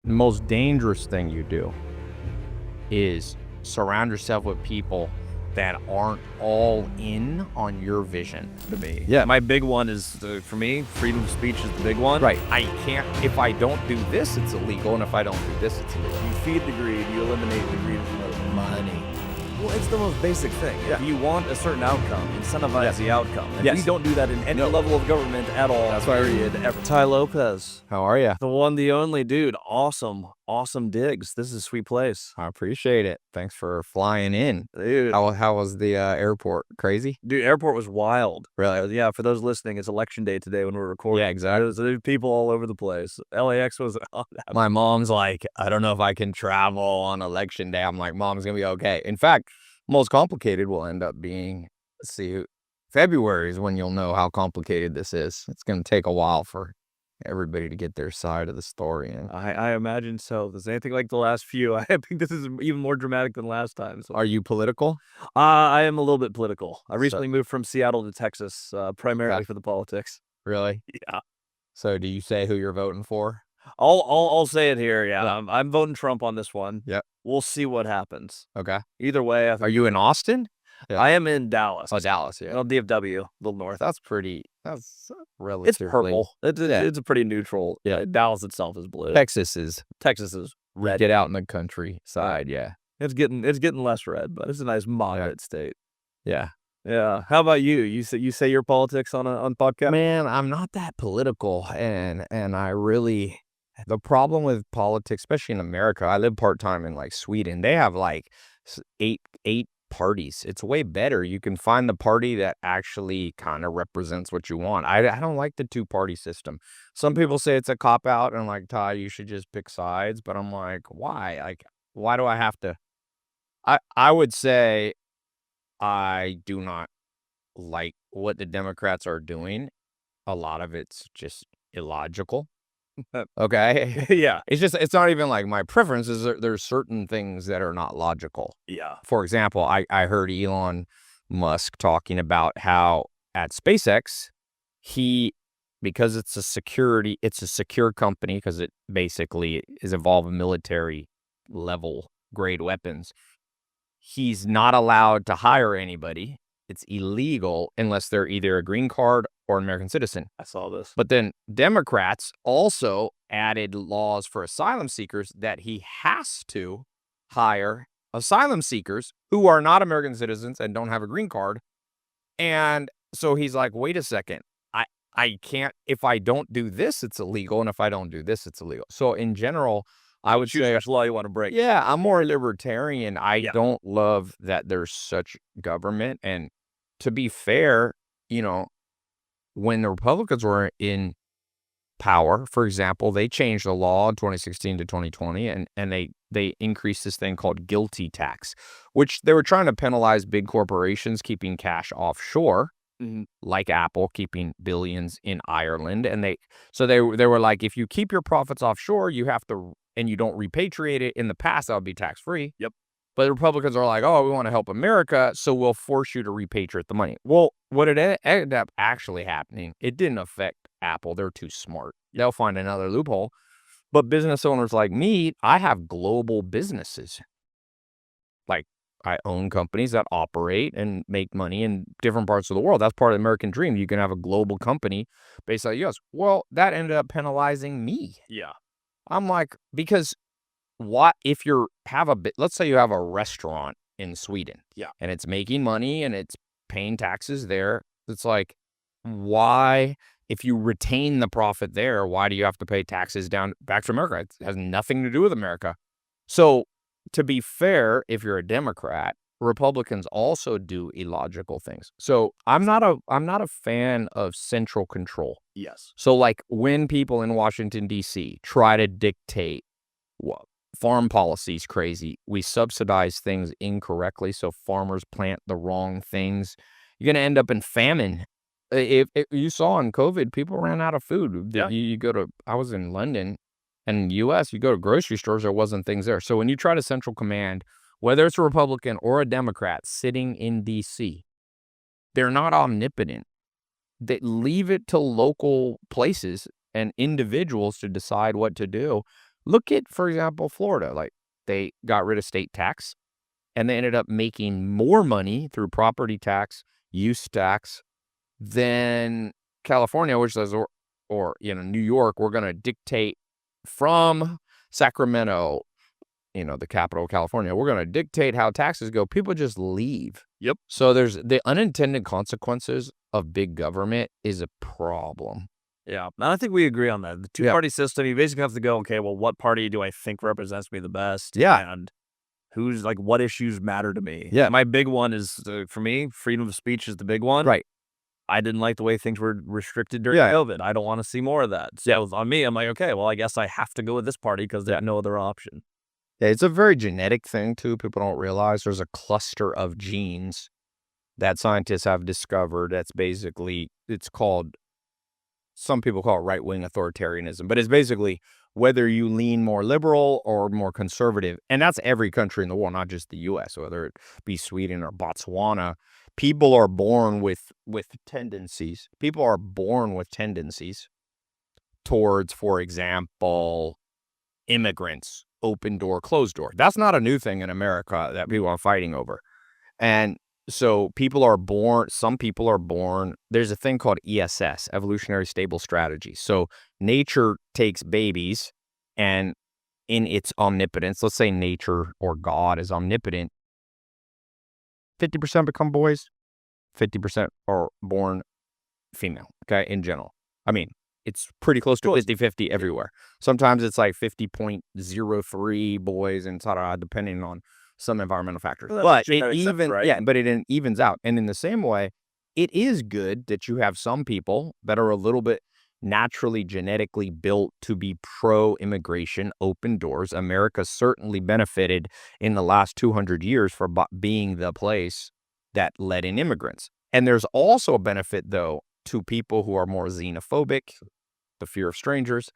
The most dangerous thing you do is surround yourself with people that aren't all in on your vision. To me, Yeah. my big one is, for me, freedom of speech is the big one. Right. I can't, if I don't do this, it's illegal. And if I don't do this, it's illegal. You feed the greed, you eliminate the greed from money. Well, it's the most basic thing. Yeah. If you want a certain outcome, incentivize the outcome. And Yes. we don't do that in any level of government at all. That's why period, ever. Ty Lopez, How are you? the one, the only dude. Awesome digs. This is a sweet place. I appreciate it. Thanks for flying in. Dude, How was the airport? Crazy? airport was wild. Really? Yeah, for those listening, it's election day today when we're recording. Yeah, exactly. There's people all over the place. LAX was My mom's like, I don't know if I can travel on election day. I'm like, Mom's gonna be okay. In fact, most complicated will end up being, let's see, February is when you'll know how complicated this is. It's gonna take a while for everybody to get their side of the story in. I imagine so. If there's anything like the last few, I think this is even more dramatic than last time. So. Are you political? I am a little bit political. I recently moved from Seattle to Texas, primarily for the politics. Really? Yeah. So do you say who you're voting for? I'll say it here. Yeah, I'm voting Trump on this one. Yep. We'll see what happens. Okay. Either way, I think Are you in Austin? Yeah. I am in Dallas. Oh, Dallas, yeah. DFW, a little north. That's relatively. It's purple. It's a pretty neutral. Yeah. Dallas itself is blue. Texas is red. get out in the countryside, yeah. It's getting less red, but it's a nice moderate state. Yeah. Yeah. How about you? You say your politics on podcast? Man, I'm not that political, and I really, the problem with politics, especially in America, I live part-time in like Sweden. They have like eight parties. It's way better. You can find the party that actually kind of represents what you want. I don't like the two-party system. Some people say it's a cop-out, and like, Ty, you should just pick sides, but I'm like, why? Like, why do I have to? I would say I do not like what the Democrats are doing. A lot of it's just illogical. Okay. Yeah. It's not even like my preference. There's certain things that are not logical. Yeah. For example, I heard Elon Musk talking about how at SpaceX, because it's a secure company, because it basically is involved in military level grade weapons. He's not allowed to hire anybody. It's illegal unless they're either a green card or an American citizen. I saw this. But then Democrats also added laws for asylum seekers that he has to hire asylum seekers who are not American citizens and don't have a green card. And so he's like, wait a second, I can't, if I don't do this, it's illegal. And if I don't do this, it's illegal. So in general, I would say, which law you want to break. Yeah, I'm more libertarian. I don't love that there's such government. And to be fair, when the Republicans were in power, for example, they changed the law in 2016 to 2020, and they increased this thing called GILTI tax, which they were trying to penalize big corporations keeping cash offshore, like Apple keeping billions in Ireland. And they were like, if you keep your profits offshore, you have to, and you don't repatriate it. In the past, that would be tax-free. Yep. But the Republicans are like, oh, we want to help America, so we'll force you to repatriate the money. Well, what it ended up actually happening, it didn't affect Apple. They're too smart. They'll find another loophole. But business owners like me, I have global businesses. Like, I own companies that operate and make money in different parts of the world. That's part of the American dream. You can have a global company based out of the U.S. Well, that ended up penalizing me. Yeah. I'm like, because what if let's say you have a restaurant in Sweden, and it's making money and it's paying taxes there. It's like, why, if you retain the profit there, why do you have to pay taxes back to America? It has nothing to do with America. So to be fair, if you're a Democrat, Republicans also do illogical things. So I'm not a fan of central control. Yes. So like when people in Washington, D.C. try to dictate farm policy is crazy. We subsidize things incorrectly, so farmers plant the wrong things. You're going to end up in famine. If you saw in COVID, people ran out of food. Yeah. I was in London, and in the U.S., you go to grocery stores, there wasn't things there. So when you try to central command, whether it's a Republican or a Democrat sitting in D.C., they're not omnipotent. They leave it to local places and individuals to decide what to do. Look at, for example, Florida. Like, they got rid of state tax, and they ended up making more money through property tax, use tax, than California, which says, or New York, we're going to dictate from Sacramento, the capital of California, we're going to dictate how taxes go. People just leave. Yep. So there's the unintended consequences of big government is a problem. Yeah, and I think we agree on that. The two-party system, you basically have to go, okay, well, what party do I think represents me the best? Yeah. And who's like, what issues matter to me? Yeah. My big one is, for me, freedom of speech is the big one. Right. I didn't like the way things were restricted during COVID. I don't want to see more of that. So on me, I'm like, okay, well, I guess I have to go with this party because there's no other option. Yeah, it's a very genetic thing, too. People don't realize there's a cluster of genes that scientists have discovered that's basically, it's called, some people call it right-wing authoritarianism, but it's basically whether you lean more liberal or more conservative, and that's every country in the world, not just the U.S., whether it be Sweden or Botswana. People are born with tendencies. People are born with tendencies towards, for example, immigrants, open door, closed door. That's not a new thing in America that people are fighting over. And so some people are born, there's a thing called ESS, evolutionary stable strategy. So nature takes babies, and in its omnipotence, let's say nature or God is omnipotent, 50% become boys, 50% are born female, okay, in general. I mean, it's pretty close to 50-50 everywhere. Sometimes it's like 50.03 boys and depending on some environmental factors. Well, but it evens out. And in the same way, it is good that you have some people that are a little bit naturally genetically built to be pro-immigration, open doors. America certainly benefited in the last 200 years for being the place that let in immigrants. And there's also a benefit, though, to people who are more xenophobic, the fear of strangers,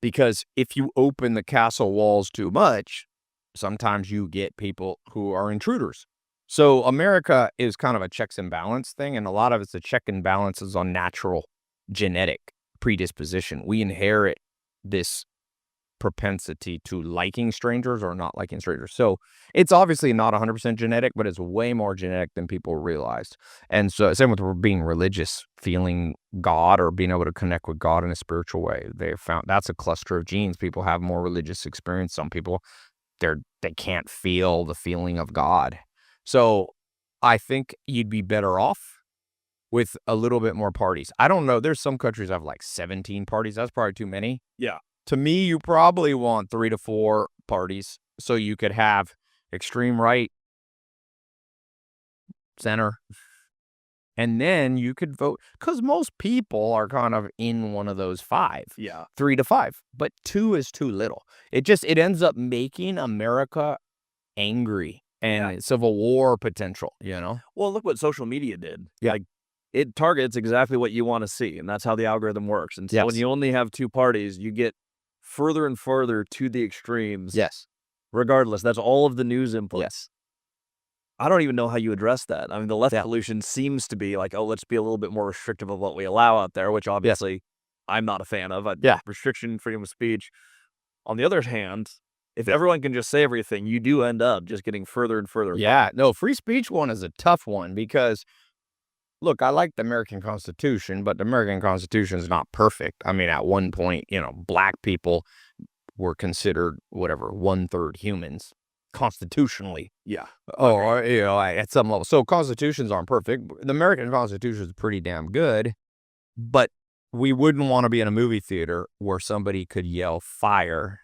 because if you open the castle walls too much, sometimes you get people who are intruders. So America is kind of a checks and balance thing, and a lot of it's a check and balances on natural genetic predisposition. We inherit this propensity to liking strangers or not liking strangers. So it's obviously not 100% genetic, but it's way more genetic than people realized. And so same with being religious, feeling God or being able to connect with God in a spiritual way. They found that's a cluster of genes. People have more religious experience. Some people, they can't feel the feeling of God. So I think you'd be better off with a little bit more parties. I don't know. There's some countries that have like 17 parties. That's probably too many. Yeah. To me, you probably want 3 to 4 parties so you could have extreme right, center, and then you could vote. Because most people are kind of in one of those 5. Yeah. 3 to 5. But 2 is too little. It ends up making America angry and civil war potential, Well, look what social media did. Yeah. Like, it targets exactly what you want to see, and that's how the algorithm works. And so when you only have 2 parties, you get further and further to the extremes. Yes. Regardless, that's all of the news input. Yes. I don't even know how you address that. I mean, the left solution seems to be like, oh, let's be a little bit more restrictive of what we allow out there, which obviously I'm not a fan of. Restriction, freedom of speech. On the other hand, if everyone can just say everything, you do end up just getting further and further. Yeah. No, free speech one is a tough one because, look, I like the American Constitution, but the American Constitution is not perfect. I mean, at one point, black people were considered, 1/3 humans constitutionally. Yeah. Or, at some level. So constitutions aren't perfect. The American Constitution is pretty damn good, but we wouldn't want to be in a movie theater where somebody could yell fire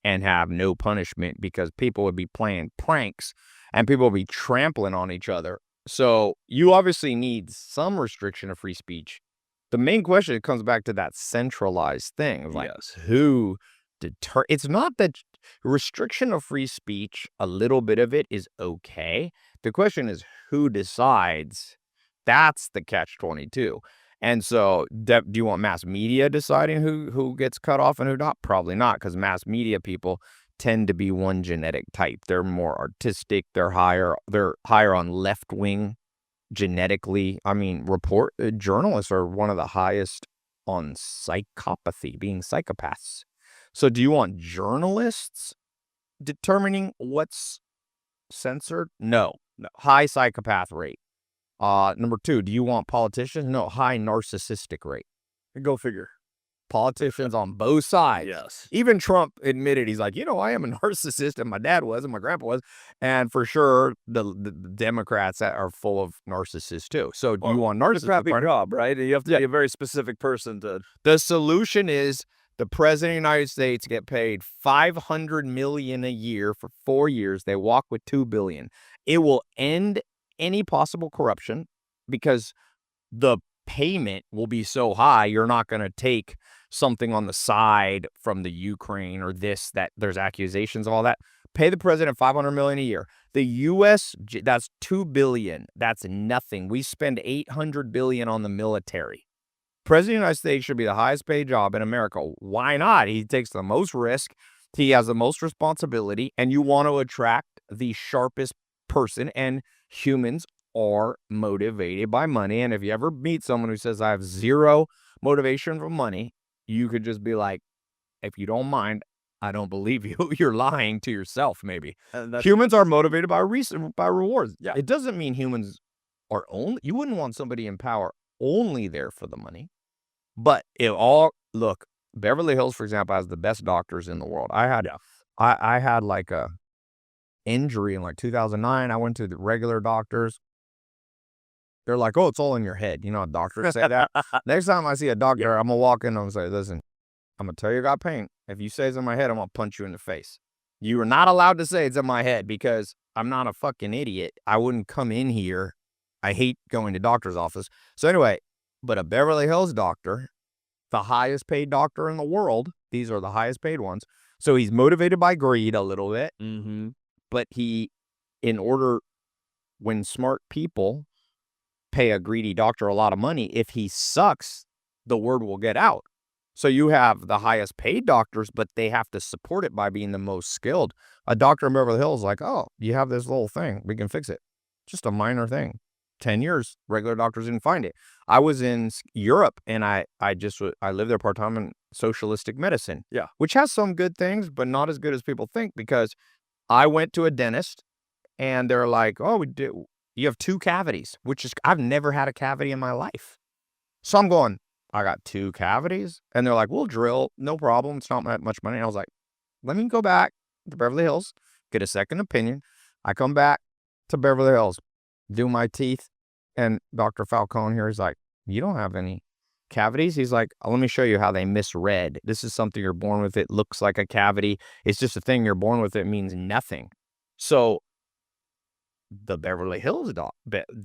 and have no punishment because people would be playing pranks and people would be trampling on each other. So you obviously need some restriction of free speech. The main question comes back to that centralized thing of who it's not that restriction of free speech, a little bit of it is okay. The question is who decides. That's the catch-22. And so do you want mass media deciding who gets cut off and who not? Probably not, because mass media people tend to be one genetic type. They're more artistic. They're higher on left wing genetically. I mean, journalists are one of the highest on psychopathy, being psychopaths. So do you want journalists determining what's censored? No. High psychopath rate. Number 2, do you want politicians? No, high narcissistic rate. Go figure. Politicians on both sides. Yes. Even Trump admitted, he's like, I am a narcissist, and my dad was, and my grandpa was. And for sure, the Democrats are full of narcissists too. So do you want narcissists? It's a crappy job, right? You have to be a very specific person to. The solution is the president of the United States get paid $500 million a year for 4 years. They walk with $2 billion. It will end any possible corruption because the payment will be so high, you're not going to take something on the side from the Ukraine or that there's accusations of all that. Pay the president $500 million a year. The U.S., that's $2 billion. That's nothing. We spend $800 billion on the military. President of the United States should be the highest paid job in America. Why not? He takes the most risk. He has the most responsibility, and you want to attract the sharpest person, and humans are motivated by money. And if you ever meet someone who says, I have zero motivation for money, you could just be like, if you don't mind, I don't believe you. You're lying to yourself, maybe. Humans are motivated by rewards. Yeah. It doesn't mean humans are you wouldn't want somebody in power only there for the money. But look, Beverly Hills, for example, has the best doctors in the world. I had like a injury in like 2009. I went to the regular doctors. They're like, oh, it's all in your head. You know how doctors say that? Next time I see a doctor, I'm going to walk in and I'm going to say, listen, I'm going to tell you I got pain. If you say it's in my head, I'm going to punch you in the face. You are not allowed to say it's in my head because I'm not a fucking idiot. I wouldn't come in here. I hate going to doctor's office. So anyway, but a Beverly Hills doctor, the highest paid doctor in the world, these are the highest paid ones. So he's motivated by greed a little bit. Mm-hmm. But when smart people pay a greedy doctor a lot of money, if he sucks, the word will get out. So you have the highest paid doctors, but they have to support it by being the most skilled. A doctor in Beverly Hills is like, oh, you have this little thing. We can fix it. Just a minor thing. 10 years, regular doctors didn't find it. I was in Europe, and I lived there part-time in socialistic medicine. Yeah. Which has some good things, but not as good as people think, because I went to a dentist, and they're like, oh, you have 2 cavities, I've never had a cavity in my life. So I'm going, I got 2 cavities? And they're like, we'll drill, no problem. It's not that much money. And I was like, let me go back to Beverly Hills, get a second opinion. I come back to Beverly Hills, do my teeth, and Dr. Falcone here is like, you don't have any cavities? He's like, let me show you how they misread. This is something you're born with. It looks like a cavity. It's just a thing you're born with. It means nothing. So the Beverly Hills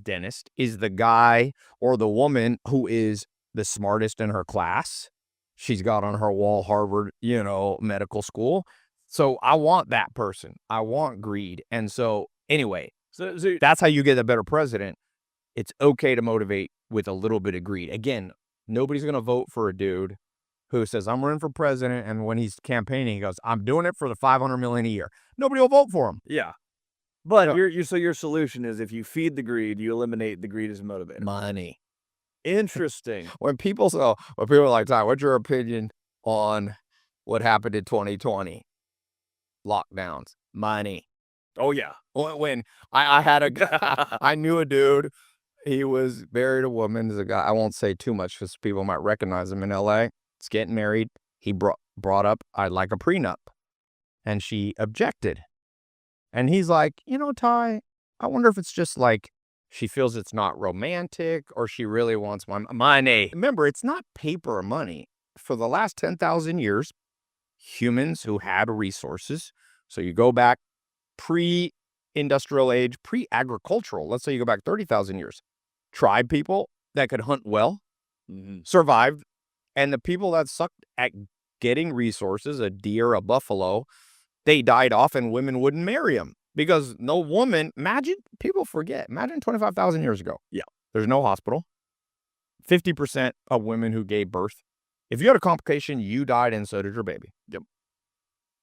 dentist is the guy or the woman who is the smartest in her class. She's got on her wall Harvard, medical school. So I want that person. I want greed. And so anyway, so that's how you get a better president. It's okay to motivate with a little bit of greed. Again, nobody's going to vote for a dude who says, I'm running for president, and when he's campaigning, he goes, I'm doing it for the $500 million a year. Nobody will vote for him. Yeah. But your solution is, if you feed the greed, you eliminate the greed as a motivator. Money. Interesting. When people are like, Ty, what's your opinion on what happened in 2020? Lockdowns. Money. Oh, yeah. When I had a guy, I knew a dude, he was married a woman. There's a guy, I won't say too much because people might recognize him in LA. He's getting married. He brought up, I'd like a prenup. And she objected. And he's like, Ty, I wonder if it's just like she feels it's not romantic, or she really wants my money. Remember, it's not paper or money. For the last 10,000 years, humans who had resources, so you go back pre-industrial age, pre-agricultural, let's say you go back 30,000 years, tribe people that could hunt well, survived, and the people that sucked at getting resources, a deer, a buffalo, they died off, and women wouldn't marry them because no woman, people forget, imagine 25,000 years ago. Yeah. There's no hospital. 50% of women who gave birth, if you had a complication, you died, and so did your baby. Yep.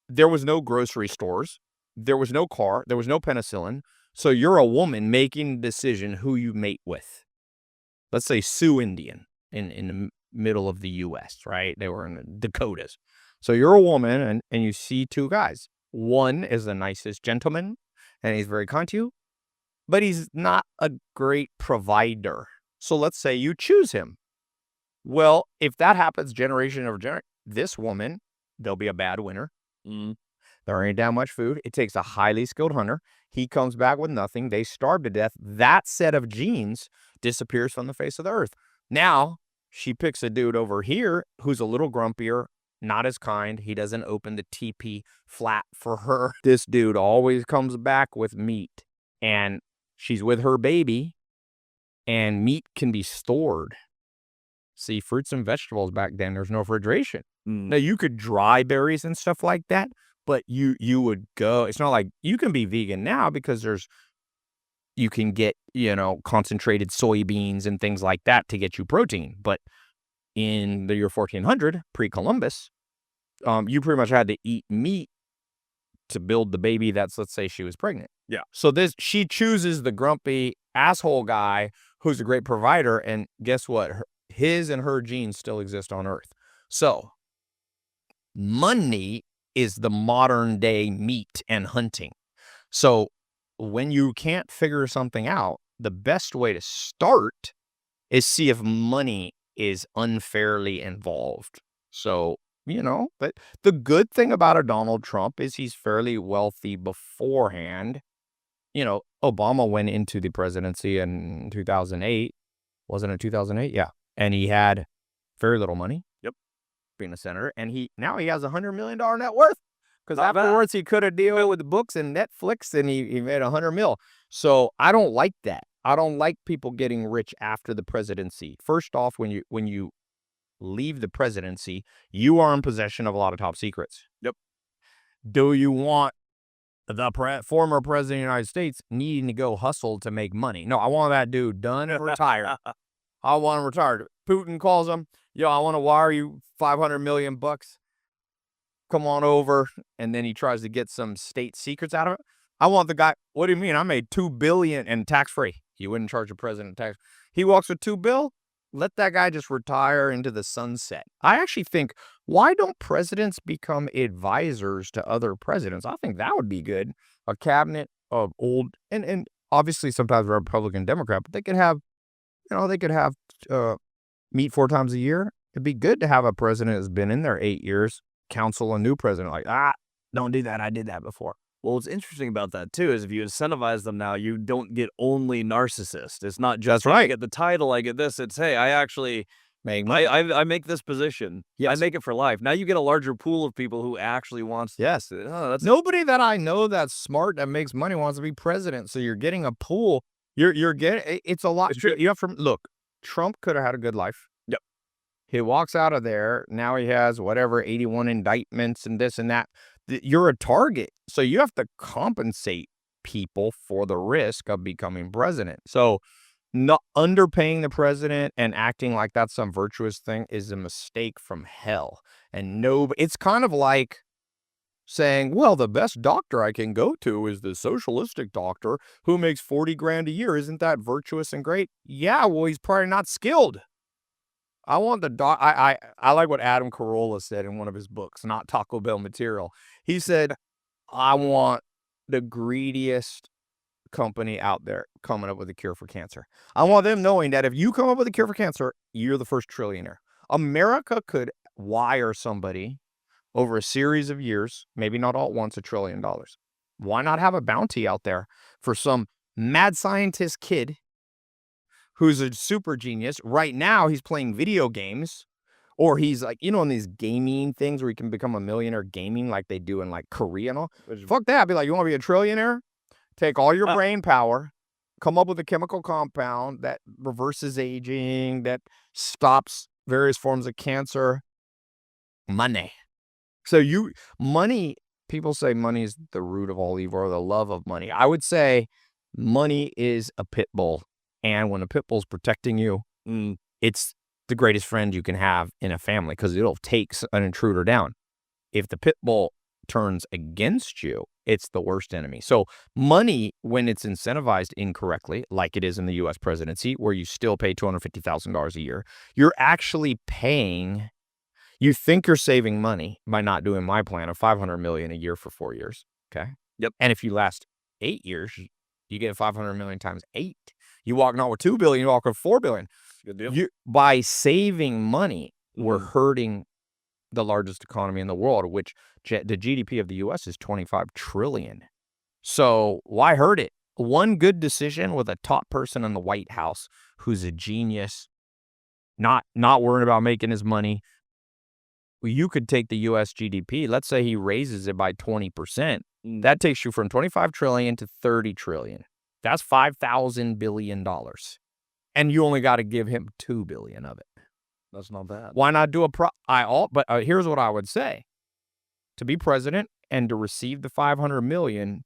There was no grocery stores. There was no car. There was no penicillin. So you're a woman making the decision who you mate with. Let's say Sioux Indian in the middle of the U.S., right? They were in the Dakotas. So you're a woman and you see two guys. One is the nicest gentleman and he's very kind to you, but he's not a great provider. So let's say you choose him. Well, if that happens generation over generation, this woman, there'll be a bad winter. There ain't that much food. It takes a highly skilled hunter. He comes back with nothing. They starve to death. That set of genes disappears from the face of the earth. Now, she picks a dude over here who's a little grumpier, not as kind. He doesn't open the teepee flat for her. This dude always comes back with meat. And she's with her baby, and meat can be stored. See, fruits and vegetables back then, there's no refrigeration. Now, you could dry berries and stuff like that, but you would go, it's not like you can be vegan now because you can get, concentrated soybeans and things like that to get you protein. But in the year 1400, pre-Columbus, you pretty much had to eat meat to build the baby that's, let's say she was pregnant. Yeah. So she chooses the grumpy asshole guy who's a great provider, and guess what? His and her genes still exist on Earth. So money is the modern day meat and hunting. So when you can't figure something out, the best way to start is see if money is unfairly involved. So, but the good thing about a Donald Trump is he's fairly wealthy beforehand. Obama went into the presidency in 2008. Wasn't it 2008? Yeah. And he had very little money. Yep. Being a senator. And now he has $100 million net worth. Because afterwards he could have dealt with the books and Netflix and he made $100 million. So I don't like that. I don't like people getting rich after the presidency. First off, when you leave the presidency, you are in possession of a lot of top secrets. Yep. Do you want the former president of the United States needing to go hustle to make money? No, I want that dude done and retired. I want him retired. Putin calls him, I want to wire you $500 million. Come on over. And then he tries to get some state secrets out of it. I want the guy, what do you mean? I made $2 billion and tax-free. You wouldn't charge the president tax. He walks with $2 billion. Let that guy just retire into the sunset. I actually think, why don't presidents become advisors to other presidents? I think that would be good. A cabinet of old, and obviously sometimes Republican, Democrat, but they could have, meet 4 times a year. It'd be good to have a president that's been in there 8 years, counsel a new president like, don't do that. I did that before. Well, what's interesting about that, too, is if you incentivize them now, you don't get only narcissists. It's not just, right. I get the title, I get this. It's, hey, I actually make money. I make this position. Yes. I make it for life. Now you get a larger pool of people who actually wants yes. Nobody that I know that's smart that makes money wants to be president. So you're getting a pool. You're getting, it's a lot. You have to look, Trump could have had a good life. Yep. He walks out of there. Now he has 81 indictments and this and that. You're a target. So you have to compensate people for the risk of becoming president. So not underpaying the president and acting like that's some virtuous thing is a mistake from hell. And it's kind of like saying, well, the best doctor I can go to is the socialistic doctor who makes 40 grand a year. Isn't that virtuous and great? Yeah, well, he's probably not skilled. I want the I like what Adam Carolla said in one of his books, Not Taco Bell Material. He said, I want the greediest company out there coming up with a cure for cancer. I want them knowing that if you come up with a cure for cancer, you're the first trillionaire. America could wire somebody over a series of years, maybe not all at once, $1 trillion. Why not have a bounty out there for some mad scientist kid who's a super genius? Right now, he's playing video games, or he's like, in these gaming things where you can become a millionaire gaming like they do in like Korea and all. Fuck that. I'd be like, you want to be a trillionaire? Take all your brain power, come up with a chemical compound that reverses aging, that stops various forms of cancer. Money. So money, people say money is the root of all evil, or the love of money. I would say money is a pit bull. And when a pit bull's protecting you, it's the greatest friend you can have in a family because it'll take an intruder down. If the pit bull turns against you, it's the worst enemy. So money, when it's incentivized incorrectly, like it is in the U.S. presidency, where you still pay $250,000 a year, you're actually paying You think you're saving money by not doing my plan of $500 million a year for 4 years, okay? Yep. And if you last 8 years, you get $500 million times 8. You walk not with $2 billion, you walk with $4 billion. Good deal. By saving money, we're Mhm. hurting the largest economy in the world, which the GDP of the US is 25 trillion. So why hurt it? One good decision with a top person in the White House who's a genius, not worrying about making his money. You could take the US GDP, let's say he raises it by 20%. That takes you from 25 trillion to 30 trillion. That's $5,000 billion. And you only got to give him 2 billion of it. That's not bad. Why not do here's what I would say. To be president and to receive the 500 million,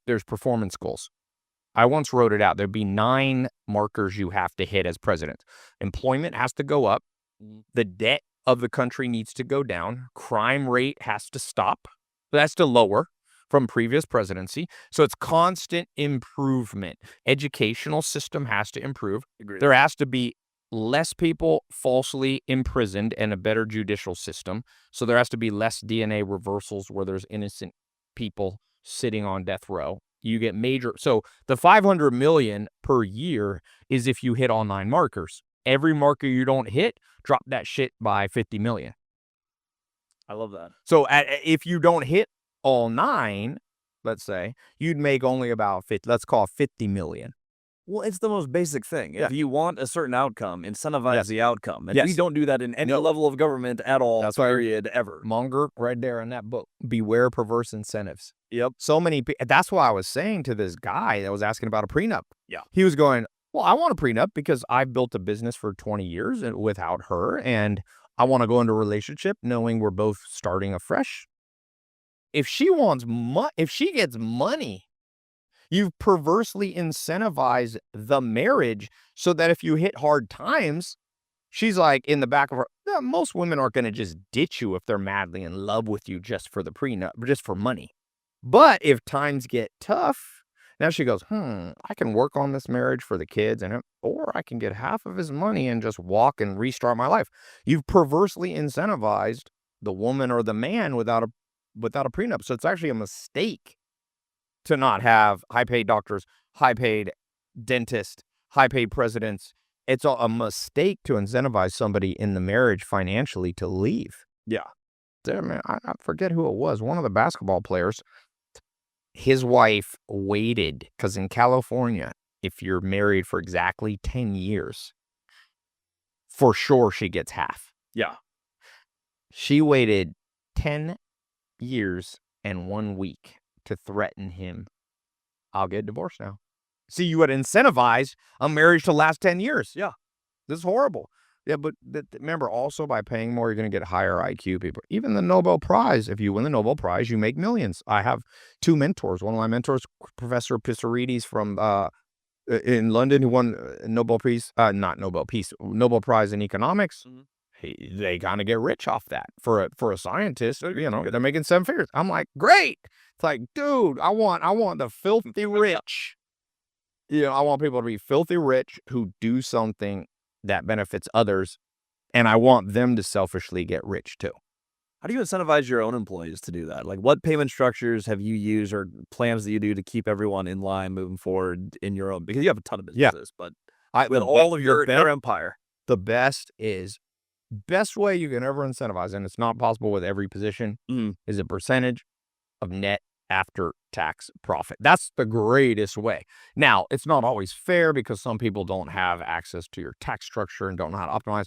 there's performance goals. I once wrote it out. There'd be 9 markers you have to hit as president. Employment has to go up. The debt of the country needs to go down. Crime rate has to stop. That's to lower from previous presidency. So it's constant improvement. Educational system has to improve. Agreed. There has to be less people falsely imprisoned and a better judicial system. So there has to be less DNA reversals where there's innocent people sitting on death row. You get so the 500 million per year is if you hit all 9 markers. Every marker you don't hit, drop that shit by 50 million. I love that. So if you don't hit all 9, let's say, you'd make only about 50, let's call it 50 million. Well, it's the most basic thing. Yeah. If you want a certain outcome, incentivize the outcome. And Yes. we don't do that in any level of government at all, That's why period, ever. Munger, right there in that book, Beware Perverse Incentives. Yep. So many people, that's why I was saying to this guy that was asking about a prenup. Yeah. He was going, well, I want a prenup because I've built a business for 20 years without her, and I want to go into a relationship knowing we're both starting afresh. If she wants if she gets money, you've perversely incentivized the marriage so that if you hit hard times, she's like in the back of her. Most women aren't going to just ditch you if they're madly in love with you just for the prenup, just for money. But if times get tough, now she goes, I can work on this marriage for the kids, or I can get half of his money and just walk and restart my life. You've perversely incentivized the woman or the man without a prenup. So it's actually a mistake to not have high-paid doctors, high-paid dentists, high-paid presidents. It's a mistake to incentivize somebody in the marriage financially to leave. Yeah. Man, I forget who it was. One of the basketball players, his wife waited, because in California, if you're married for exactly 10 years, for sure she gets half. Yeah. She waited 10 years and 1 week to threaten him. I'll get divorced now. See, you would incentivize a marriage to last 10 years. Yeah. This is horrible. Yeah, but remember, also by paying more, you're going to get higher IQ people. Even the Nobel Prize, if you win the Nobel Prize, you make millions. I have 2 mentors. One of my mentors, Professor Pissarides from in London, who won Nobel Prize in economics. They kind of get rich off that. For a scientist, they're making 7 figures. I'm like, great. It's like, dude, I want the filthy rich. I want people to be filthy rich who do something that benefits others, and I want them to selfishly get rich too. How do you incentivize your own employees to do that? Like, what payment structures have you used or plans that you do to keep everyone in line moving forward in your own? Because you have a ton of businesses, but with all of your empire. The best way you can ever incentivize, and it's not possible with every position, is a percentage of net after-tax profit. That's the greatest way. Now, it's not always fair because some people don't have access to your tax structure and don't know how to optimize,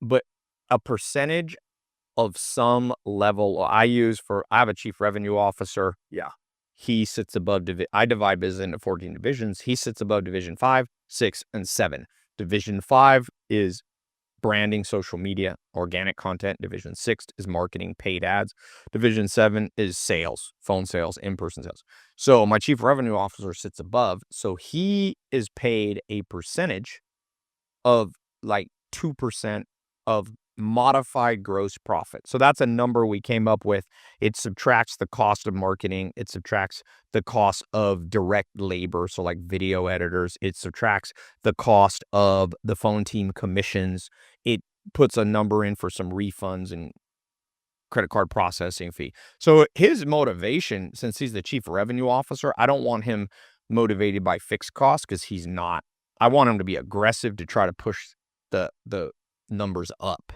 but a percentage of some level I have a chief revenue officer. Yeah. He sits above, I divide business into 14 divisions. He sits above division 5, 6, and 7. Division 5 is branding, social media, organic content. Division 6 is marketing, paid ads. Division 7 is sales, phone sales, in-person sales. So my chief revenue officer sits above. So he is paid a percentage of like 2% of modified gross profit. So that's a number we came up with. It subtracts the cost of marketing. It subtracts the cost of direct labor. So like video editors, it subtracts the cost of the phone team commissions. It puts a number in for some refunds and credit card processing fee. So his motivation, since he's the chief revenue officer, I don't want him motivated by fixed costs because he's not. I want him to be aggressive to try to push the numbers up.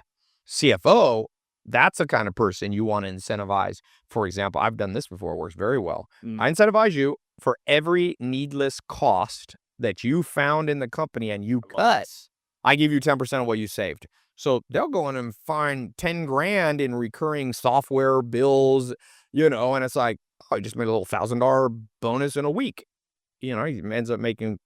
CFO, that's the kind of person you want to incentivize. For example, I've done this before. It works very well. I incentivize you for every needless cost that you found in the company and you cut. I give you 10% of what you saved. So they'll go in and find 10 grand in recurring software bills, and it's like, oh, I just made a little $1,000 bonus in a week. He ends up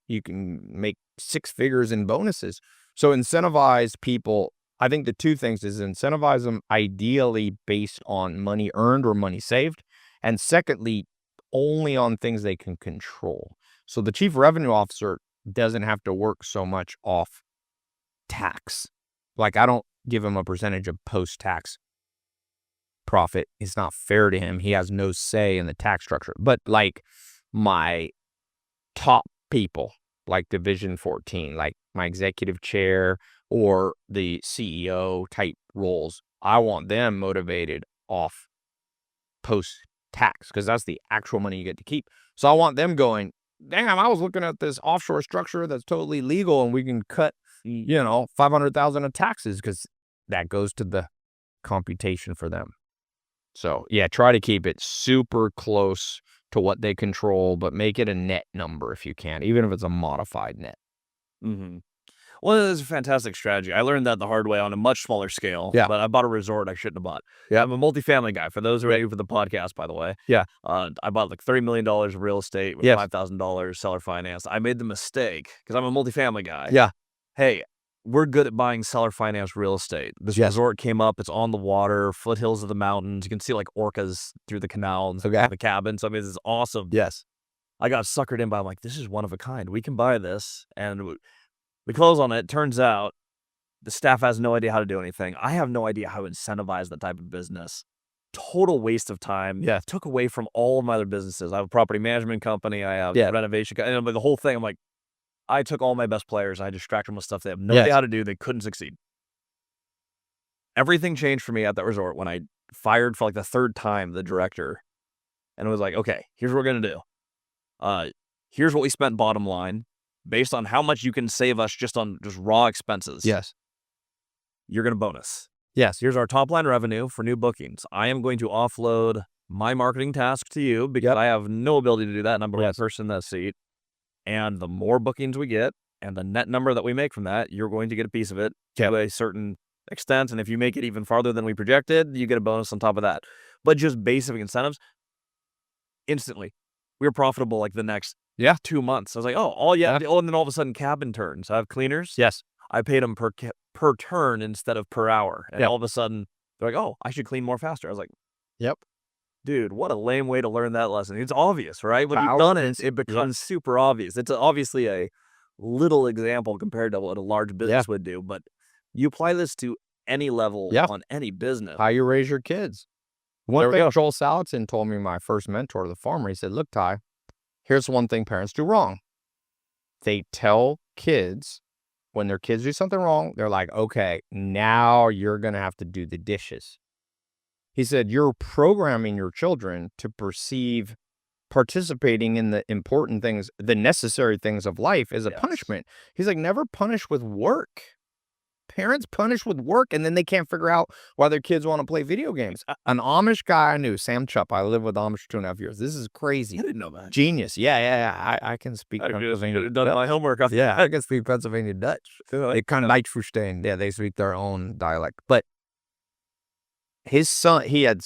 you can make 6 figures in bonuses. So incentivize people. I think the two things is incentivize them ideally based on money earned or money saved. And secondly, only on things they can control. So the chief revenue officer doesn't have to work so much off tax. Like, I don't give him a percentage of post-tax profit. It's not fair to him. He has no say in the tax structure. But like my top people, like Division 14, like my executive chair or the CEO type roles, I want them motivated off post-tax because that's the actual money you get to keep. So I want them going, damn, I was looking at this offshore structure that's totally legal and we can cut, $500,000 of taxes because that goes to the computation for them. So yeah, try to keep it super close to what they control, but make it a net number if you can, even if it's a modified net. Well, that's a fantastic strategy. I learned that the hard way on a much smaller scale. Yeah. But I bought a resort I shouldn't have bought. Yeah. I'm a multifamily guy. For those who are ready for the podcast, by the way. Yeah. I bought like $30 million of real estate with $5,000 seller finance. I made the mistake because I'm a multifamily guy. Yeah. Hey, we're good at buying seller finance real estate. This resort came up. It's on the water, foothills of the mountains. You can see like orcas through the canals, the cabins. I mean, this is awesome. Yes. I got suckered in by, I'm like, this is one of a kind. We can buy this. And we close on it. Turns out the staff has no idea how to do anything. I have no idea how to incentivize that type of business. Total waste of time. Yeah. Took away from all of my other businesses. I have a property management company. I have a renovation company. And the whole thing, I'm like, I took all my best players. I distracted them with stuff they have no idea how to do. They couldn't succeed. Everything changed for me at that resort when I fired for like the 3rd time the director. And it was like, okay, here's what we're going to do. Here's what we spent bottom line. Based on how much you can save us just on raw expenses. Yes. You're going to bonus. Yes. Here's our top line revenue for new bookings. I am going to offload my marketing task to you because I have no ability to do that. And I'm the right person in that seat. And the more bookings we get and the net number that we make from that, you're going to get a piece of it to a certain extent. And if you make it even farther than we projected, you get a bonus on top of that. But just basic incentives, instantly, we were profitable like the next 2 months. I was like, oh, and then all of a sudden cabin turns. I have cleaners. Yes. I paid them per turn instead of per hour. And all of a sudden they're like, oh, I should clean more faster. I was like, yep. Dude, what a lame way to learn that lesson. It's obvious, right? When you've done it, it becomes super obvious. It's obviously a little example compared to what a large business would do, but you apply this to any level on any business. How you raise your kids. One thing Joel Salatin told me, my first mentor, the farmer, he said, look, Ty, here's one thing parents do wrong. They tell kids, when their kids do something wrong, they're like, okay, now you're going to have to do the dishes. He said, you're programming your children to perceive participating in the important things, the necessary things of life as a punishment. He's like, never punish with work. Parents punish with work, and then they can't figure out why their kids want to play video games. An Amish guy I knew, Sam Chupp, I lived with Amish for 2.5 years. This is crazy. I didn't know that. Genius. Yeah. I can speak Pennsylvania. I've done my homework. I can speak Pennsylvania Dutch. They kind of Leitverstehen. Yeah, they speak their own dialect. But his son, he had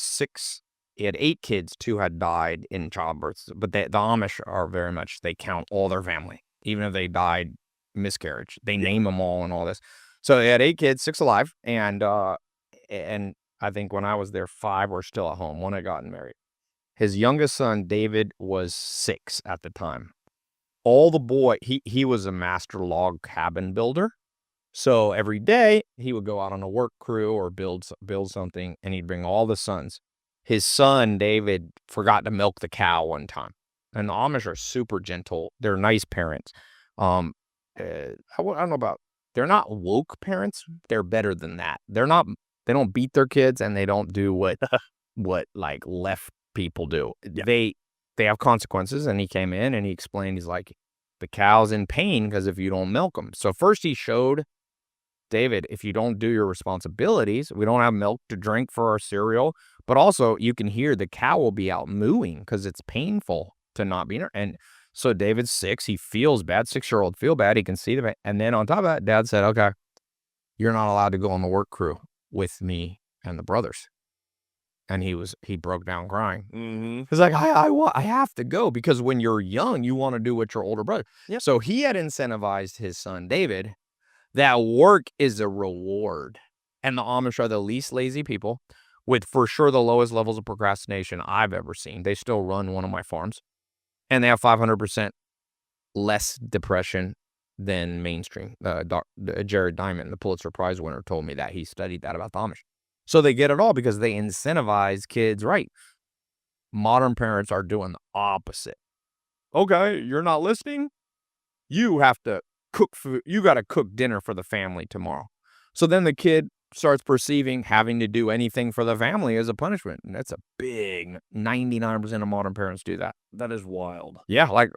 8 kids. 2 had died in childbirth. But the Amish are very much, they count all their family, even if they died miscarriage. They name them all and all this. So they had 8 kids, 6 alive, and I think when I was there, 5 were still at home. 1 had gotten married. His youngest son, David, was 6 at the time. He was a master log cabin builder. So every day he would go out on a work crew or build something, and he'd bring all the sons. His son, David, forgot to milk the cow one time. And the Amish are super gentle. They're nice parents. I don't know about, they're not woke parents. They're better than that. They're not They don't beat their kids, and they don't do what like left people do. Yeah. They have consequences, and he came in and he explained, he's like, the cow's in pain because if you don't milk them. So first he showed David, if you don't do your responsibilities, we don't have milk to drink for our cereal, but also you can hear the cow will be out mooing because it's painful to not be there. And so David's 6, he feels bad, 6-year-old feel bad, he can see the pain. And then on top of that, Dad said, okay, you're not allowed to go on the work crew with me and the brothers. And he broke down crying. Mm-hmm. He's like, I have to go, because when you're young, you want to do what your older brother. Yep. So he had incentivized his son, David, that work is a reward. And the Amish are the least lazy people with, for sure, the lowest levels of procrastination I've ever seen. They still run one of my farms. And they have 500% less depression than mainstream. Jared Diamond, the Pulitzer Prize winner, told me that. He studied that about the Amish. So they get it all because they incentivize kids right. Modern parents are doing the opposite. Okay, you're not listening? You have to cook food. You got to cook dinner for the family tomorrow. So then the kid starts perceiving having to do anything for the family as a punishment. And that's a big 99% of modern parents do that. That is wild. Yeah, like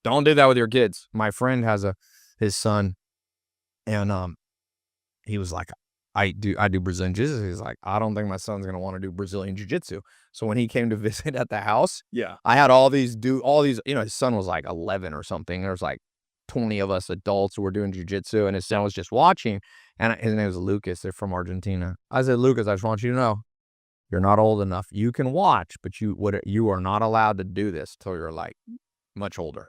don't do that with your kids. My friend has his son, and he was like, I do Brazilian jiu-jitsu. He's like, I don't think my son's gonna want to do Brazilian jiu-jitsu. So when he came to visit at the house, yeah, I had all these, his son was like 11 or something. There's like 20 of us adults who were doing jiu-jitsu, and his son was just watching. And his name was Lucas. They're from Argentina. I said, Lucas, I just want you to know, you're not old enough. You can watch, but you are not allowed to do this till you're like much older.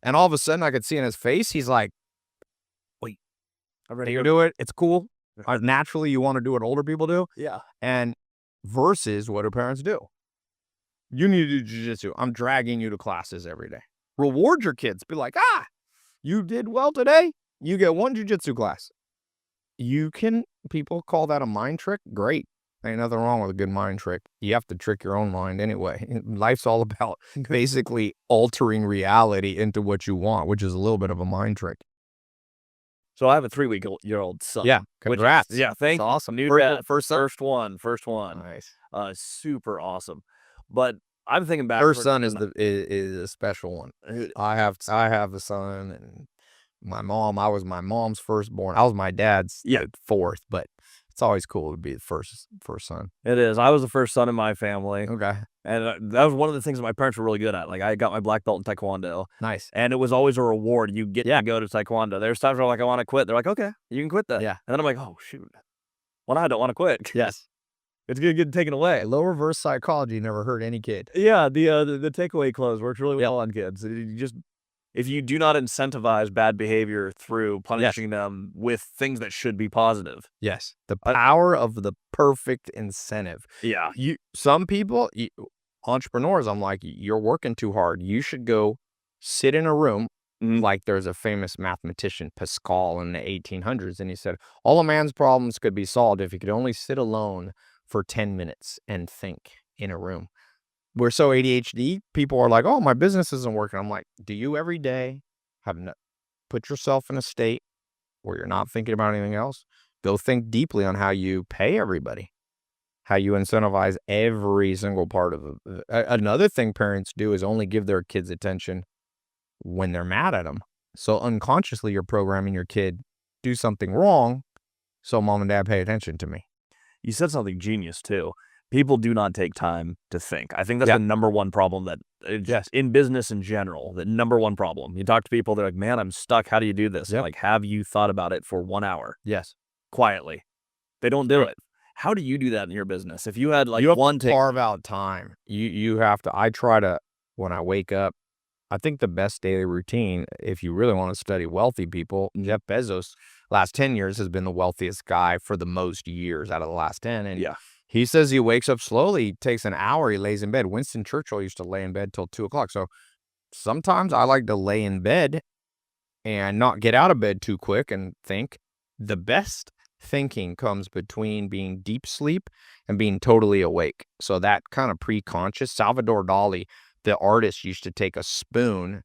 And all of a sudden, I could see in his face, he's like, wait, I'm ready to do it. It's cool. Naturally, you want to do what older people do. Yeah. And versus what do parents do? You need to do jiu-jitsu. I'm dragging you to classes every day. Reward your kids. Be like, you did well today. You get 1 jiu-jitsu class. People call that a mind trick. Great. Ain't nothing wrong with a good mind trick. You have to trick your own mind anyway. Life's all about basically altering reality into what you want, which is a little bit of a mind trick. So I have a 3-week-old son. Yeah, congrats. Thank you. Awesome. New first one. Nice. Super awesome. But I'm thinking back. First son is a special one. I have a son, and my mom. I was my mom's firstborn. I was my dad's fourth, but it's always cool to be the first son. It is. I was the first son in my family. Okay. And that was one of the things that my parents were really good at. Like, I got my black belt in Taekwondo. Nice. And it was always a reward. You get to go to Taekwondo. There's times where I'm like, I want to quit. They're like, okay, you can quit that. Yeah. And then I'm like, oh, shoot. Well, I don't want to quit. Yes. It's going to get taken away. Low reverse psychology never hurt any kid. Yeah, the takeaway close works really well on kids. If you do not incentivize bad behavior through punishing them with things that should be positive. Yes. The power of the perfect incentive. Yeah. Some people, entrepreneurs, I'm like, you're working too hard. You should go sit in a room. Like there's a famous mathematician, Pascal, in the 1800s, and he said, all a man's problems could be solved if he could only sit alone for 10 minutes and think in a room. We're so ADHD, people are like, oh, my business isn't working. I'm like, do you every day put yourself in a state where you're not thinking about anything else? Go think deeply on how you pay everybody, how you incentivize every single part of it. Another thing parents do is only give their kids attention when they're mad at them. So unconsciously, you're programming your kid, do something wrong, so mom and dad pay attention to me. You said something genius, too. People do not take time to think. I think that's the number one problem in business in general, the number one problem. You talk to people, they're like, man, I'm stuck. How do you do this? Like, have you thought about it for 1 hour? Yes. Quietly. They don't do it. How do you do that in your business? If you had like one to carve out time, you have to, I try to, when I wake up, I think the best daily routine, if you really want to study wealthy people, Jeff Bezos, last 10 years has been the wealthiest guy for the most years out of the last 10. And he says he wakes up slowly, he takes an hour, he lays in bed. Winston Churchill used to lay in bed till 2 o'clock. So sometimes I like to lay in bed and not get out of bed too quick and think. The best thinking comes between being deep sleep and being totally awake. So that kind of pre-conscious, Salvador Dali, the artist, used to take a spoon,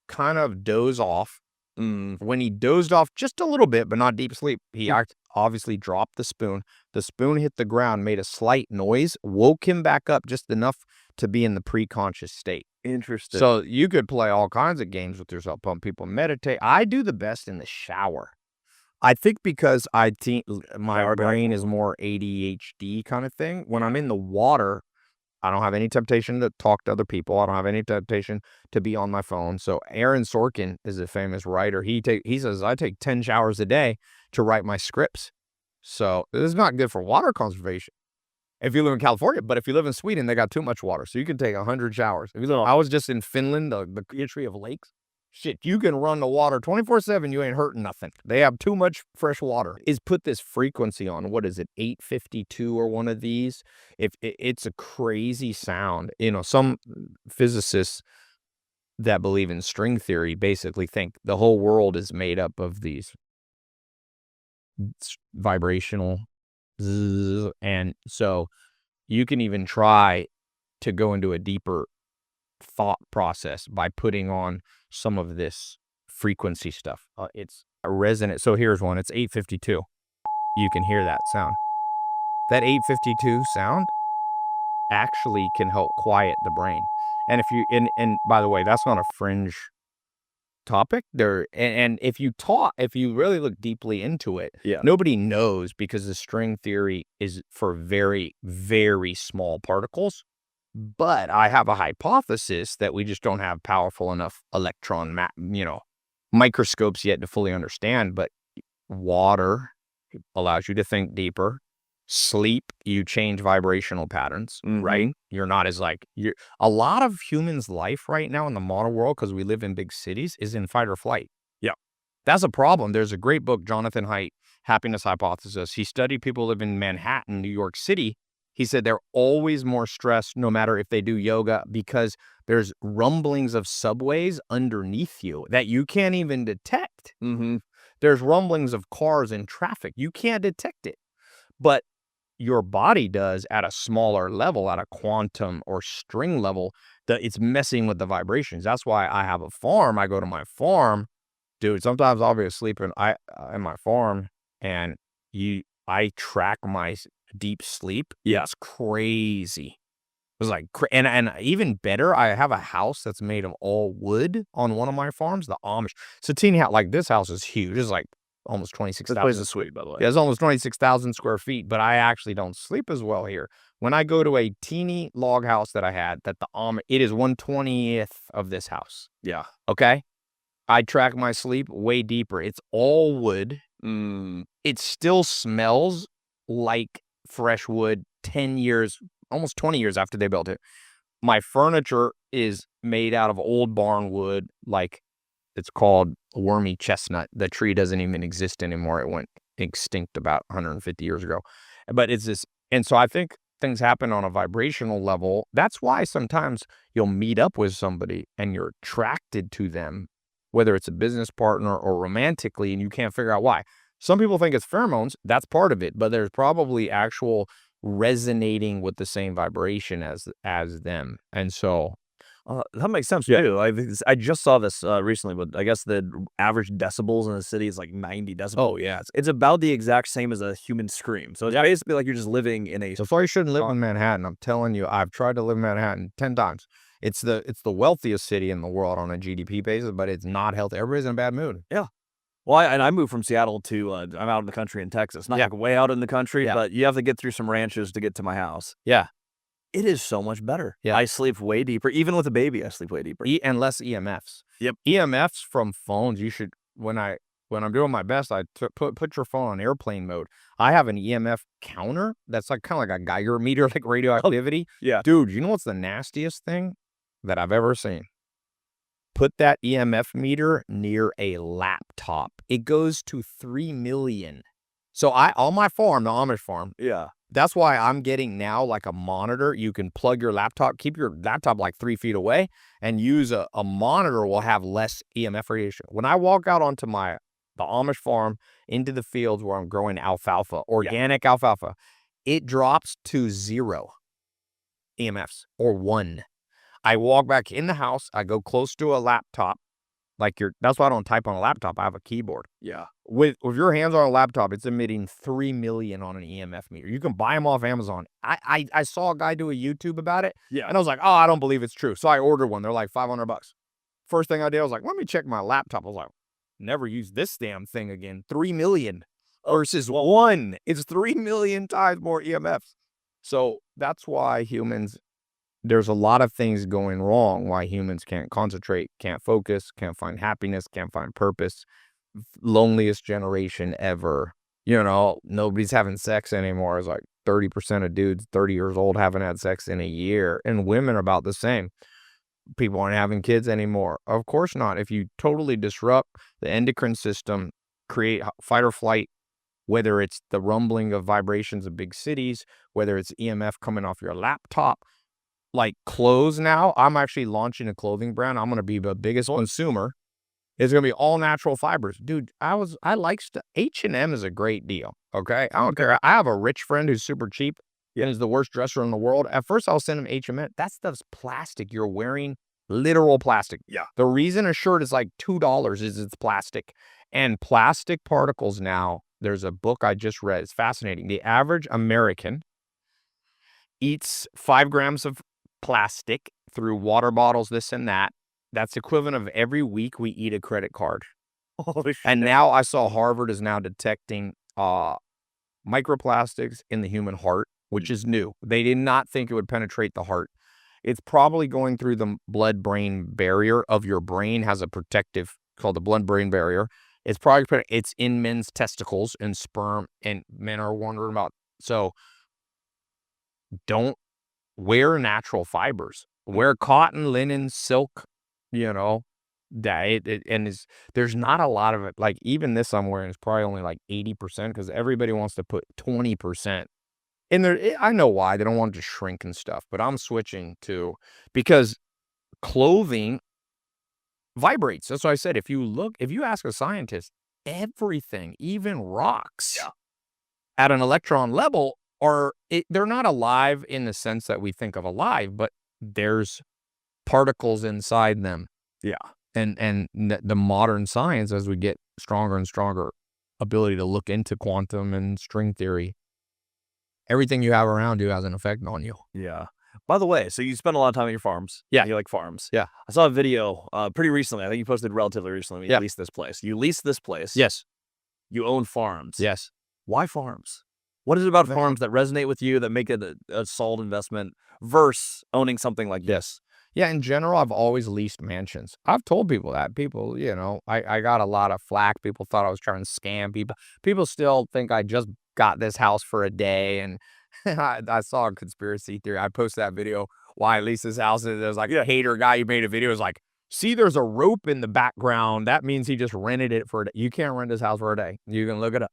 kind of doze off, When he dozed off just a little bit, but not deep sleep, he obviously dropped the spoon. The spoon hit the ground, made a slight noise, woke him back up just enough to be in the pre-conscious state. Interesting. So you could play all kinds of games with yourself. People meditate. I do the best in the shower. I think because I think my brain is more ADHD kind of thing. When I'm in the water, I don't have any temptation to talk to other people. I don't have any temptation to be on my phone. So Aaron Sorkin is a famous writer. He says, I take 10 showers a day to write my scripts. So this is not good for water conservation if you live in California. But if you live in Sweden, they got too much water. So you can take 100 showers. I was just in Finland, the country of lakes. Shit, you can run the water 24/7. You ain't hurting nothing. They have too much fresh water. Is put this frequency on. What is it? 852 or one of these. If it's a crazy sound, some physicists that believe in string theory basically think the whole world is made up of these vibrational zzz, and so you can even try to go into a deeper thought process by putting on some of this frequency stuff. It's a resonant. So here's one. It's 852. You can hear that sound. That 852 sound actually can help quiet the brain. And if you and by the way, that's not a fringe topic there. And if you really look deeply into it, nobody knows, because the string theory is for very, very small particles. But I have a hypothesis that we just don't have powerful enough electron microscopes yet to fully understand. But water allows you to think deeper. Sleep, you change vibrational patterns, right? You're not as a lot of humans' life right now in the modern world, because we live in big cities, is in fight or flight. Yeah. That's a problem. There's a great book, Jonathan Haidt, Happiness Hypothesis. He studied people who live in Manhattan, New York City. He said they're always more stressed, no matter if they do yoga, because there's rumblings of subways underneath you that you can't even detect. There's rumblings of cars in traffic. You can't detect it. But your body does at a smaller level, at a quantum or string level, that it's messing with the vibrations. That's why I have a farm. I go to my farm, dude. Sometimes I'll be asleep in my farm, and I track my deep sleep. Yeah, it's crazy. It was like, and even better, I have a house that's made of all wood on one of my farms, the Amish. It's a teeny house. Like, this house is huge. It's like almost 26,000. This place is sweet, by the way. Yeah, it's almost 26,000 square feet, but I actually don't sleep as well here. When I go to a teeny log house that I had, it is 1/20th of this house. Yeah. Okay? I track my sleep way deeper. It's all wood. It still smells like fresh wood 10 years, almost 20 years after they built it. My furniture is made out of old barn wood, like it's called wormy chestnut. The tree doesn't even exist anymore. It went extinct about 150 years ago. But it's this, and so I think things happen on a vibrational level. That's why sometimes you'll meet up with somebody and you're attracted to them, whether it's a business partner or romantically, and you can't figure out why. Some people think it's pheromones. That's part of it, but there's probably actual resonating with the same vibration as them. And so that makes sense too. I just saw this recently, but I guess the average decibels in the city is like 90 decibels. Oh yeah, it's about the exact same as a human scream. So it's basically like you're just living in a. So far, you shouldn't live in Manhattan. I'm telling you, I've tried to live in Manhattan 10 times. It's the wealthiest city in the world on a GDP basis, but it's not healthy. Everybody's in a bad mood. Yeah. Well, I moved from Seattle to I'm out in the country in Texas. Not like way out in the country, but you have to get through some ranches to get to my house. Yeah. It is so much better. Yeah. I sleep way deeper. Even with a baby, I sleep way deeper. And less EMFs. Yep. EMFs from phones, you should, when I'm doing my best, I put your phone on airplane mode. I have an EMF counter that's like kind of like a Geiger meter, like radioactivity. Yeah. Dude, you know what's the nastiest thing that I've ever seen? Put that EMF meter near a laptop. It goes to 3 million. So on my farm, the Amish farm. Yeah. That's why I'm getting now like a monitor. You can plug your laptop, keep your laptop like 3 feet away, and use a monitor will have less EMF radiation. When I walk out onto the Amish farm into the fields where I'm growing alfalfa, organic alfalfa, it drops to 0 EMFs or 1. I walk back in the house. I go close to a laptop. Like that's why I don't type on a laptop. I have a keyboard. Yeah. With your hands on a laptop, it's emitting 3 million on an EMF meter. You can buy them off Amazon. I saw a guy do a YouTube about it, Yeah. and I was like, oh, I don't believe it's true. So I ordered one. They're like $500. First thing I did, I was like, let me check my laptop. I was like, never use this damn thing again. 3 million versus one. It's 3 million times more EMFs. So that's why there's a lot of things going wrong, why humans can't concentrate, can't focus, can't find happiness, can't find purpose. Loneliest generation ever. Nobody's having sex anymore. It's like 30% of dudes 30 years old haven't had sex in a year, and women are about the same. People aren't having kids anymore. Of course not. If you totally disrupt the endocrine system, create fight or flight, whether it's the rumbling of vibrations of big cities, whether it's EMF coming off your laptop, like clothes now, I'm actually launching a clothing brand. I'm going to be the biggest consumer. It's going to be all natural fibers. Dude, I like stuff. H&M is a great deal. Okay. I don't care. I have a rich friend who's super cheap and is the worst dresser in the world. At first I'll send him H&M. That stuff's plastic. You're wearing literal plastic. Yeah. The reason a shirt is like $2 is it's plastic. And plastic particles now, there's a book I just read. It's fascinating. The average American eats 5 grams of plastic through water bottles, this and that. That's equivalent of every week we eat a credit card. Holy shit. And now I saw Harvard is now detecting microplastics in the human heart, which is new. They did not think it would penetrate the heart. It's probably going through the blood-brain barrier of your brain, has a protective called the blood-brain barrier. It's in men's testicles and sperm, and men are wondering about. So don't wear natural fibers. Wear cotton, linen, silk, there's not a lot of it. Like even this I'm wearing is probably only like 80% because everybody wants to put 20% in there. I know why they don't want it to shrink and stuff, but I'm switching because clothing vibrates. That's why I said, if you ask a scientist, everything, even rocks at an electron level they're not alive in the sense that we think of alive, but there's particles inside them. Yeah. And the modern science, as we get stronger and stronger ability to look into quantum and string theory, everything you have around you has an effect on you. Yeah. By the way, so you spend a lot of time at your farms. Yeah. You like farms. Yeah. I saw a video pretty recently. I think you posted relatively recently. Yeah. You leased this place. You leased this place. Yes. You own farms. Yes. Why farms? What is it about farms that resonate with you that make it a solid investment versus owning something like this? Yeah, in general, I've always leased mansions. I've told people that. People, I got a lot of flack. People thought I was trying to scam people. People still think I just got this house for a day. And I saw a conspiracy theory. I posted that video, why I leased this house. And there's like a hater guy who made a video. Is like, see, there's a rope in the background. That means he just rented it for a day. You can't rent this house for a day. You can look it up.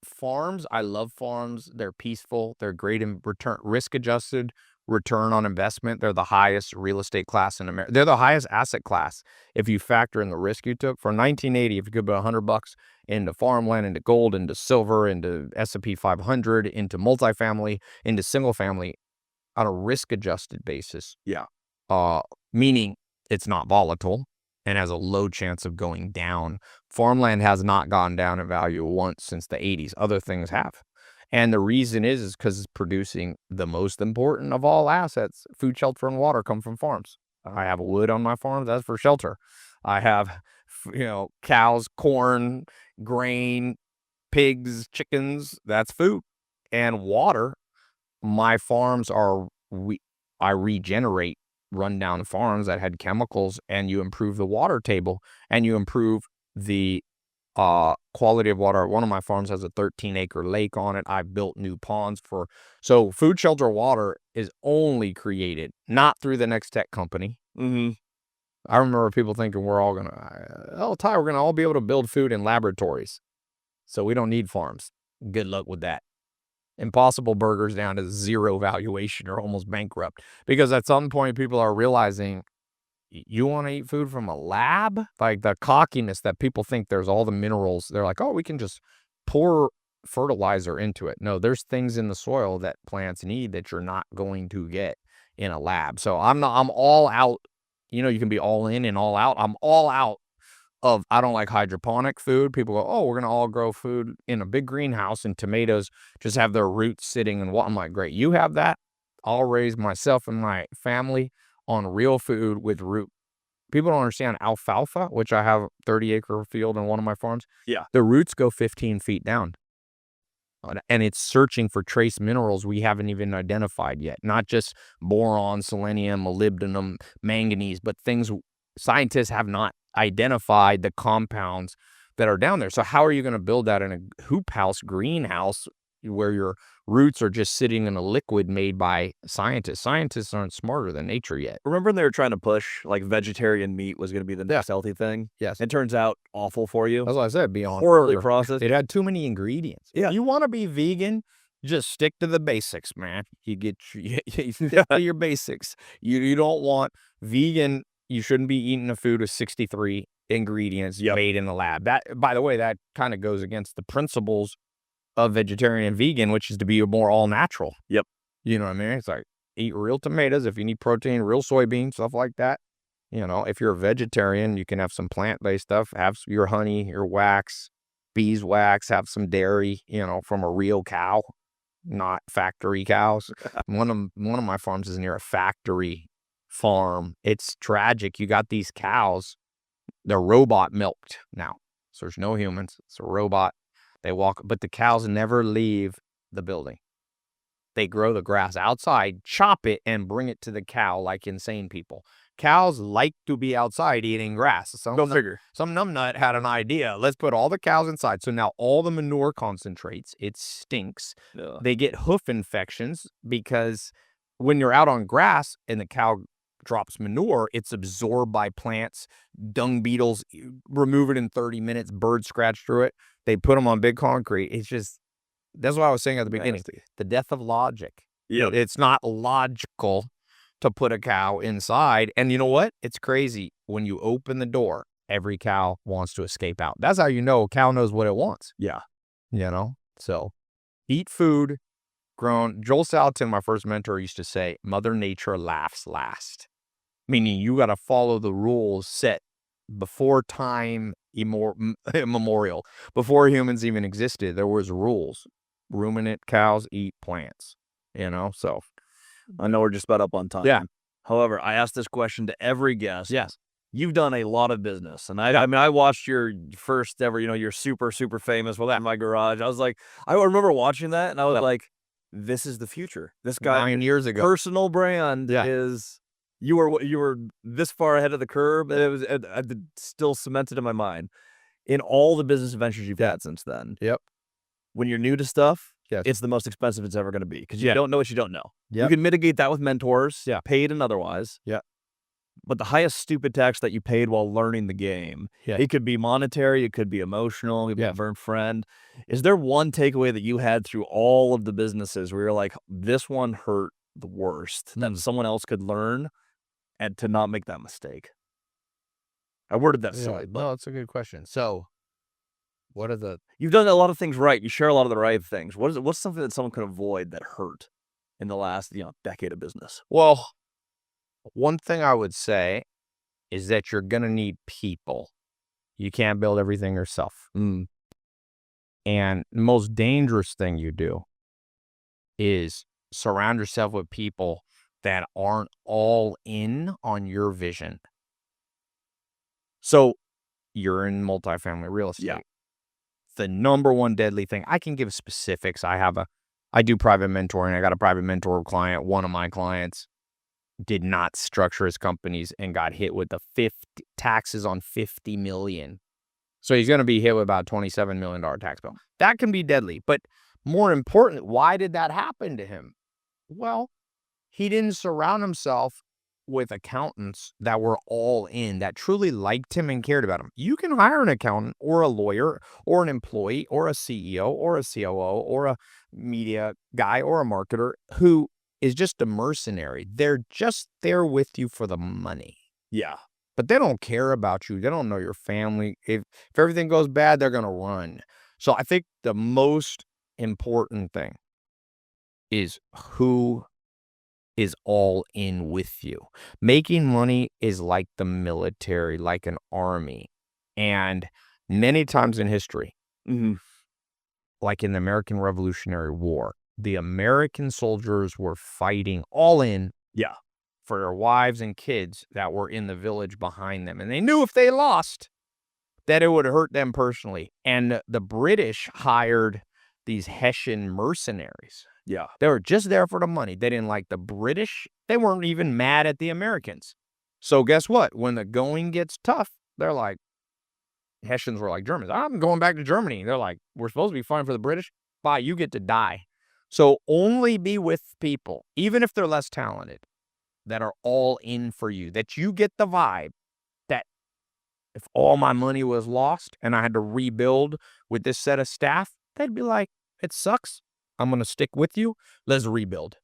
Farms, I love farms. They're peaceful. They're great in risk-adjusted return on investment. They're the highest real estate class in America. They're the highest asset class if you factor in the risk you took. For 1980, if you could put $100 into farmland, into gold, into silver, into S&P 500, into multifamily, into single family on a risk-adjusted basis. Yeah. Meaning it's not volatile and has a low chance of going down. Farmland has not gone down in value once since the 80s. Other things have. And the reason is because it's producing the most important of all assets. Food, shelter, and water come from farms. I have wood on my farm. That's for shelter. I have, cows, corn, grain, pigs, chickens. That's food. And water. My farms I regenerate rundown farms that had chemicals, and you improve the water table and you improve the quality of water. One of my farms has a 13-acre lake on it. I've built new ponds so food, shelter, water is only created not through the next tech company. Mm-hmm. I remember people thinking we're all we're gonna all be able to build food in laboratories, so we don't need farms. Good luck with that. Impossible Burgers down to zero valuation or almost bankrupt, because at some point people are realizing, you want to eat food from a lab? Like the cockiness that people think there's all the minerals. They're like, oh, we can just pour fertilizer into it. No, there's things in the soil that plants need that you're not going to get in a lab. So I'm all out you can be all in and all out. I'm all out of I don't like hydroponic food. People go, "Oh, we're gonna all grow food in a big greenhouse and tomatoes just have their roots sitting in what?" I'm like, "Great, you have that. I'll raise myself and my family on real food with root." People don't understand alfalfa, which I have 30-acre field in one of my farms. Yeah. The roots go 15 feet down. And it's searching for trace minerals we haven't even identified yet. Not just boron, selenium, molybdenum, manganese, but things scientists have not identified the compounds that are down there. So how are you going to build that in a hoop house, greenhouse, where your roots are just sitting in a liquid made by scientists? Scientists aren't smarter than nature yet. Remember when they were trying to push, like, vegetarian meat was gonna be the next healthy thing? Yes. It turns out awful for you. That's what I said, beyond Horribly processed. It had too many ingredients. Yeah. You wanna be vegan, just stick to the basics, man. You get you stick to your basics. You don't want vegan, you shouldn't be eating a food with 63 ingredients made in the lab. That, by the way, that kinda goes against the principles of vegetarian and vegan, which is to be more all natural. Yep. You know what I mean? It's like, eat real tomatoes if you need protein, real soybeans, stuff like that. If you're a vegetarian, you can have some plant-based stuff, have your honey, your wax, beeswax, have some dairy, from a real cow, not factory cows. One of my farms is near a factory farm. It's tragic. You got these cows, they're robot milked now. So there's no humans. It's a robot. They walk, but the cows never leave the building. They grow the grass outside, chop it, and bring it to the cow like insane people. Cows like to be outside eating grass. Go figure. Some numbnut had an idea. Let's put all the cows inside. So now all the manure concentrates. It stinks. Yeah. They get hoof infections because when you're out on grass and the cow drops manure, it's absorbed by plants. Dung beetles remove it in 30 minutes. Birds scratch through it. They put them on big concrete. It's just, that's what I was saying at the beginning. The death of logic. Yep. It's not logical to put a cow inside. And you know what? It's crazy. When you open the door, every cow wants to escape out. That's how you know a cow knows what it wants. Yeah. So eat food grown. Joel Salatin, my first mentor, used to say, Mother Nature laughs last. Meaning you got to follow the rules set before time immemorial. Before humans even existed, there was rules. Ruminant cows eat plants, so. I know we're just about up on time. Yeah. However, I asked this question to every guest. Yes. You've done a lot of business. And I mean, I watched your first ever, you're super, super famous in my garage. I was like, I remember watching that and I was like, this is the future. This guy, 9 years ago. Personal brand is, you were this far ahead of the curve. And it was still cemented in my mind. In all the business ventures you've had since then. Yep. When you're new to stuff, yes, it's the most expensive it's ever going to be because you don't know what you don't know. Yep. You can mitigate that with mentors, paid and otherwise. Yeah. But the highest stupid tax that you paid while learning the game, it could be monetary, it could be emotional, it could be a burnt friend. Is there one takeaway that you had through all of the businesses where you're like, this one hurt the worst that someone else could learn and to not make that mistake? I worded that silly, but no, it's a good question. So, what are the? You've done a lot of things right. You share a lot of the right things. What's something that someone can avoid that hurt in the last decade of business? Well, one thing I would say is that you're gonna need people. You can't build everything yourself. And the most dangerous thing you do is surround yourself with people that aren't all in on your vision. So you're in multifamily real estate. Yeah. The number one deadly thing, I can give specifics. I do private mentoring. I got a private mentor client. One of my clients did not structure his companies and got hit with the taxes on $50 million. So he's going to be hit with about $27 million tax bill. That can be deadly. But more important, why did that happen to him? Well, he didn't surround himself with accountants that were all in, that truly liked him and cared about him. You can hire an accountant or a lawyer or an employee or a CEO or a COO or a media guy or a marketer who is just a mercenary. They're just there with you for the money. Yeah. But they don't care about you. They don't know your family. If everything goes bad, they're going to run. So I think the most important thing is who is all in with you. Making money is like the military, like an army. And many times in history, Mhm. like in the American Revolutionary War, the American soldiers were fighting all in Yeah. for their wives and kids that were in the village behind them. And they knew if they lost, that it would hurt them personally. And the British hired these Hessian mercenaries. Yeah. They were just there for the money. They didn't like the British. They weren't even mad at the Americans. So guess what? When the going gets tough, they're like, Hessians were like Germans. I'm going back to Germany. They're like, we're supposed to be fighting for the British. Bye, you get to die. So only be with people, even if they're less talented, that are all in for you, that you get the vibe that if all my money was lost and I had to rebuild with this set of staff, they'd be like, it sucks. I'm going to stick with you. Let's rebuild.